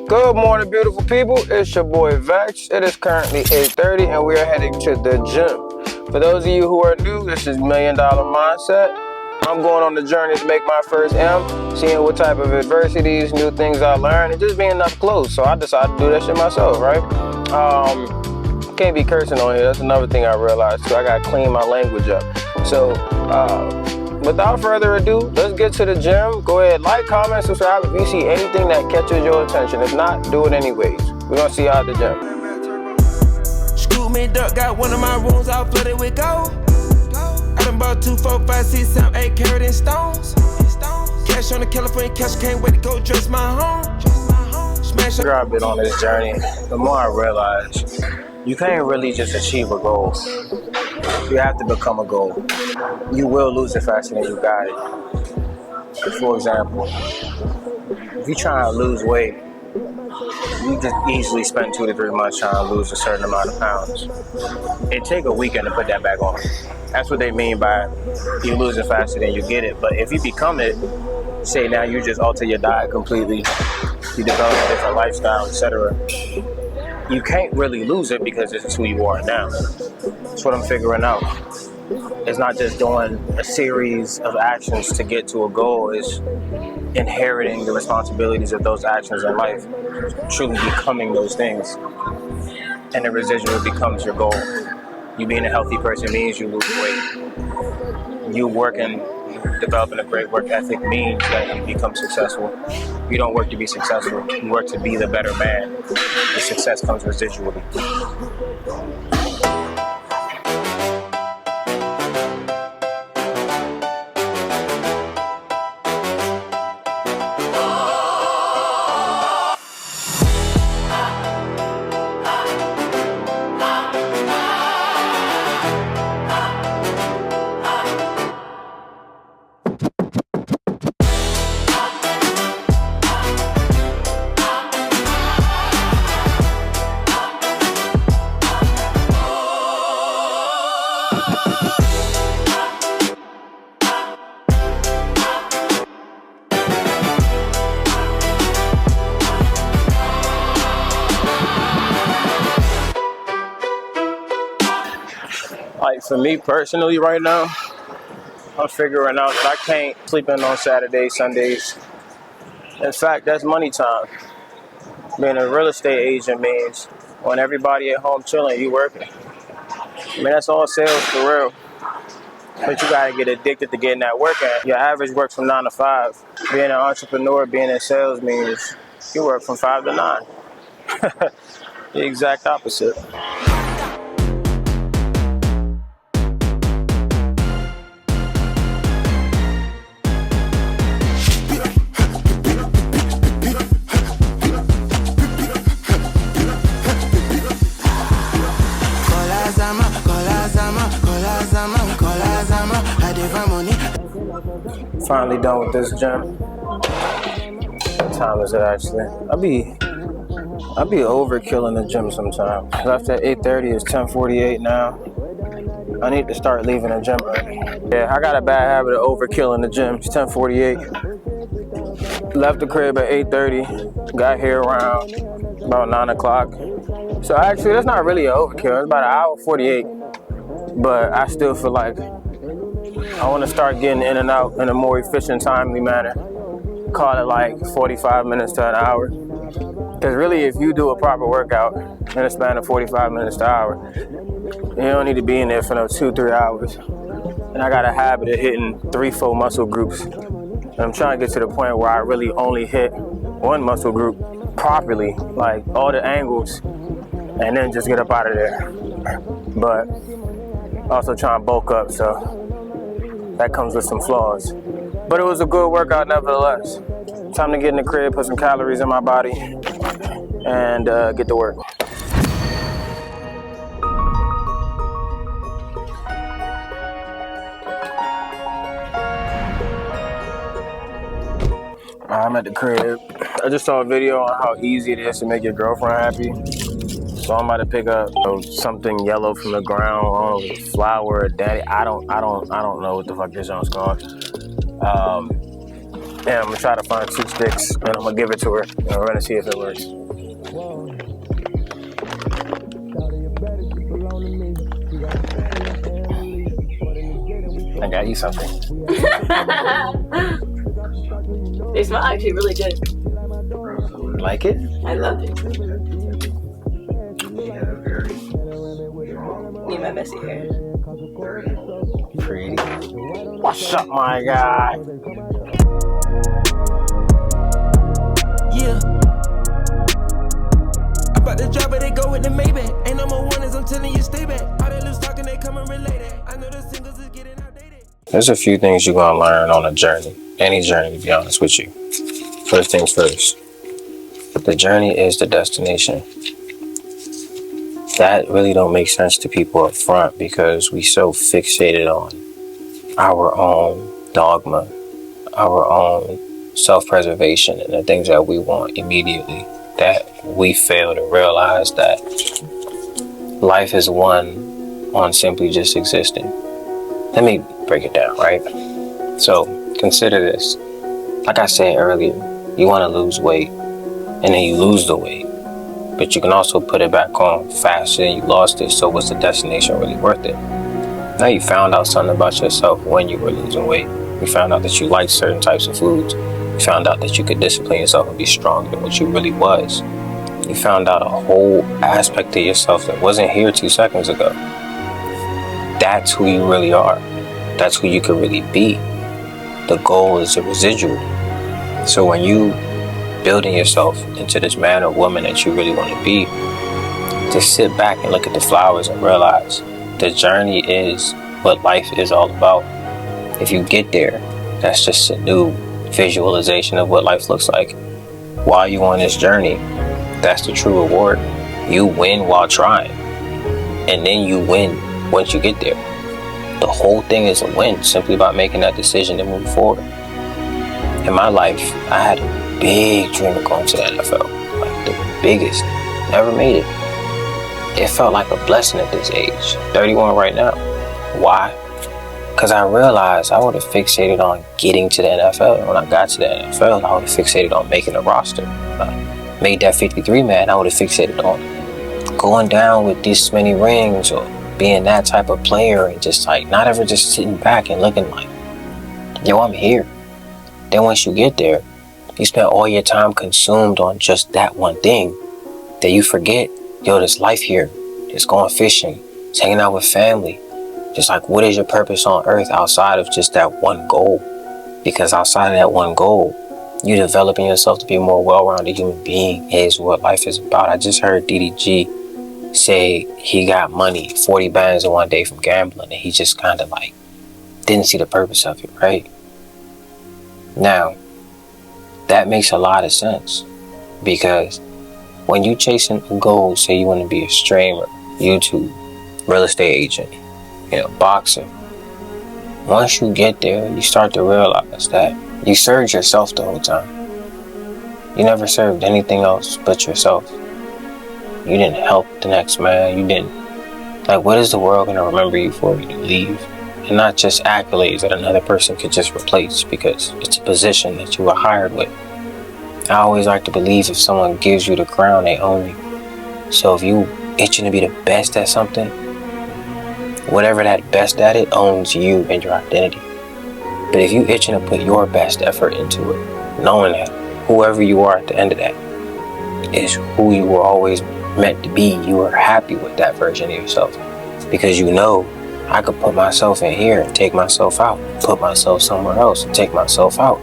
Good morning, beautiful people. It's your boy Vex. It is currently 8:30 and we are heading to the gym. For those of you who are new, this is $1 Million Mindset. I'm going on the journey to make my first M, seeing what type of adversities, new things I learned, and just being up close. So I decided to do that shit myself, right? Can't be cursing on here. That's another thing I realized. So I gotta clean my language up. So without further ado, let's get to the gym. Go ahead, like, comment, subscribe if you see anything that catches your attention. If not, do it anyways. We're gonna see you at the gym. Scoop me duck, got one of my rooms all flooded with gold. I done bought 2, 4, 5, 6, 7, 8 carat in stones. Cash on the California cash, can't wait to go dress my home. Smash I've been on this journey. The more I realize, you can't really just achieve a goal. You have to become a goal. You will lose it faster than you got it. For example, if you try to lose weight, you just easily spend 2 to 3 months trying to lose a certain amount of pounds. It take a weekend to put that back on. That's what they mean by you lose it faster than you get it. But if you become it, say now you just alter your diet completely, you develop a different lifestyle, etc. You can't really lose it because this is who you are now. That's what I'm figuring out. It's not just doing a series of actions to get to a goal. It's inheriting the responsibilities of those actions in life, truly becoming those things. And the residual becomes your goal. You being a healthy person means you lose weight. You working, developing a great work ethic means that you become successful. You don't work to be successful. You work to be the better man. The success comes residually. Like for me personally right now, I'm figuring out that I can't sleep in on Saturdays, Sundays. In fact, that's money time. Being a real estate agent means when everybody at home chilling, you working. I mean, that's all sales for real. But you gotta get addicted to getting that work in. Your average works from 9 to 5. Being an entrepreneur, being in sales means you work from 5 to 9. The exact opposite. Finally done with this gym. What time is it actually? I be overkill in the gym sometimes. Left at 8:30, it's 10:48 now. I need to start leaving the gym early. Yeah, I got a bad habit of overkill in the gym. It's 10:48. Left the crib at 8:30. Got here around about 9 o'clock. So actually, that's not really an overkill. It's about an hour 48. But I still feel like I want to start getting in and out in a more efficient, timely manner. Call it like 45 minutes to an hour. Because really, if you do a proper workout in a span of 45 minutes to an hour, you don't need to be in there for no 2-3 hours. And I got a habit of hitting 3-4 muscle groups. And I'm trying to get to the point where I really only hit one muscle group properly, like all the angles, and then just get up out of there. But also trying to bulk up, so that comes with some flaws. But it was a good workout nevertheless. Time to get in the crib, put some calories in my body, and get to work. I'm at the crib. I just saw a video on how easy it is to make your girlfriend happy. So I'm about to pick up something yellow from the ground, I don't know, flower, daddy. I don't know what the fuck this one's called. And I'm gonna try to find 2 sticks and I'm gonna give it to her and we're gonna see if it works. I got you something. They smell actually really good. Like it? I love it. Need my messy hair. Pretty. What's up, my guy? Yeah. I about to drop it, they go with the Maybach. Ain't no more warnings, I'm telling you, stay back. All that loose talking, they come and relate it. I know the singles is getting outdated. There's a few things you're gonna learn on a journey. Any journey, to be honest with you. First things first. The journey is the destination. That really don't make sense to people up front because we so fixated on our own dogma, our own self-preservation and the things that we want immediately, that we fail to realize that life is won on simply just existing. Let me break it down, right? So consider this. Like I said earlier, you want to lose weight and then you lose the weight, but you can also put it back on faster and you lost it. So was the destination really worth it? Now you found out something about yourself when you were losing weight. You found out that you liked certain types of foods. You found out that you could discipline yourself and be stronger than what you really was. You found out a whole aspect of yourself that wasn't here 2 seconds ago. That's who you really are. That's who you could really be. The goal is a residual. So when you building yourself into this man or woman that you really want to be, just sit back and look at the flowers and realize the journey is what life is all about. If you get there, that's just a new visualization of what life looks like. While you're on this journey, that's the true reward. You win while trying, and then you win once you get there. The whole thing is a win simply by making that decision to move forward. In my life, I had a big dream of going to the NFL, like the biggest. Never made it. It felt like a blessing at this age, 31 right now. Why? Because I realized I would have fixated on getting to the NFL. And when I got to the NFL, I would have fixated on making the roster. When I made that 53 man, I would have fixated on going down with this many rings or being that type of player and just like not ever just sitting back and looking like, yo, I'm here. Then once you get there, you spend all your time consumed on just that one thing that you forget, yo, there's life here. It's going fishing. It's hanging out with family. Just like, what is your purpose on earth outside of just that one goal? Because outside of that one goal, you developing yourself to be a more well-rounded human being is what life is about. I just heard DDG say he got money, 40 bands in one day from gambling, and he just kind of like didn't see the purpose of it, right? Now, that makes a lot of sense because when you chasing a goal, say you want to be a streamer, YouTube, real estate agent, boxer, once you get there, you start to realize that you served yourself the whole time. You never served anything else but yourself. You didn't help the next man. You didn't, like, what is the world going to remember you for when you leave? And not just accolades that another person could just replace because it's a position that you were hired with. I always like to believe if someone gives you the crown, they own you. So if you itching to be the best at something, whatever that best at it owns you and your identity. But if you itching to put your best effort into it, knowing that whoever you are at the end of that is who you were always meant to be, you are happy with that version of yourself. Because you know, I could put myself in here and take myself out, put myself somewhere else and take myself out.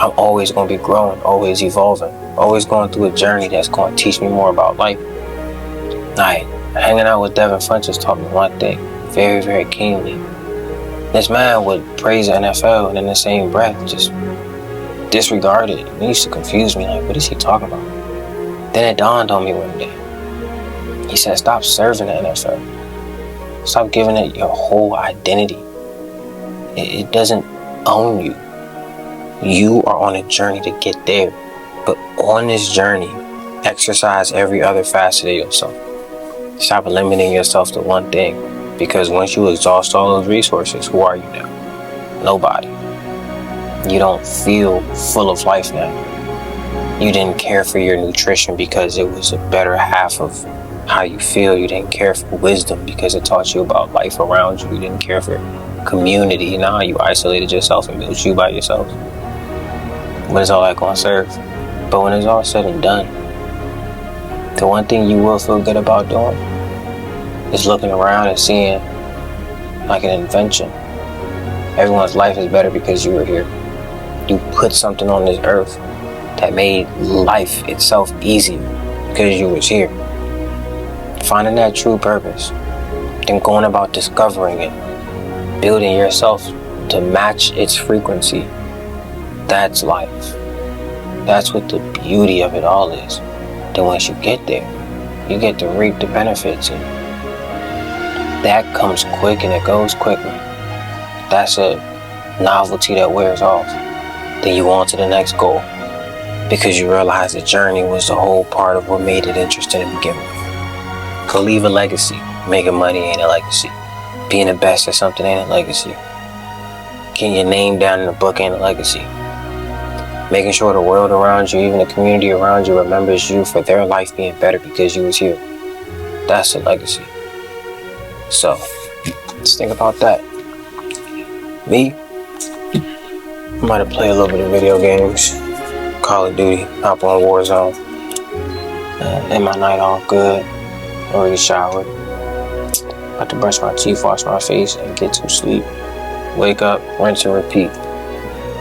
I'm always going to be growing, always evolving, always going through a journey that's going to teach me more about life. Like, hanging out with Devin Funches taught me one thing very, very keenly. This man would praise the NFL and in the same breath just disregard it. It used to confuse me, like, what is he talking about? Then it dawned on me one day. He said, stop serving the NFL. Stop giving it your whole identity. It doesn't own you. You are on a journey to get there. But on this journey, exercise every other facet of yourself. Stop limiting yourself to one thing. Because once you exhaust all those resources, who are you now? Nobody. You don't feel full of life now. You didn't care for your nutrition because it was a better half of how you feel. You didn't care for wisdom because it taught you about life around you. You didn't care for community. Now you isolated yourself and built you by yourself. What is all that going to serve? But when it's all said and done, the one thing you will feel good about doing is looking around and seeing like an invention. Everyone's life is better because you were here. You put something on this earth that made life itself easier because you was here. Finding that true purpose, then going about discovering it, building yourself to match its frequency. That's life. That's what the beauty of it all is. Then once you get there, you get to reap the benefits, and that comes quick and it goes quickly. That's a novelty that wears off. Then you on to the next goal because you realize the journey was the whole part of what made it interesting to begin with. Could leave a legacy. Making money ain't a legacy. Being the best at something ain't a legacy. Getting your name down in the book ain't a legacy. Making sure the world around you, even the community around you, remembers you for their life being better because you was here. That's a legacy. So, let's think about that. Me, I might have played a little bit of video games, Call of Duty, hop on Warzone, end my night off good, already showered, about to brush my teeth, wash my face, and get some sleep. Wake up, rinse and repeat.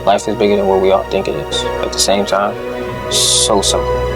Life is bigger than what we all think it is. At the same time, so simple.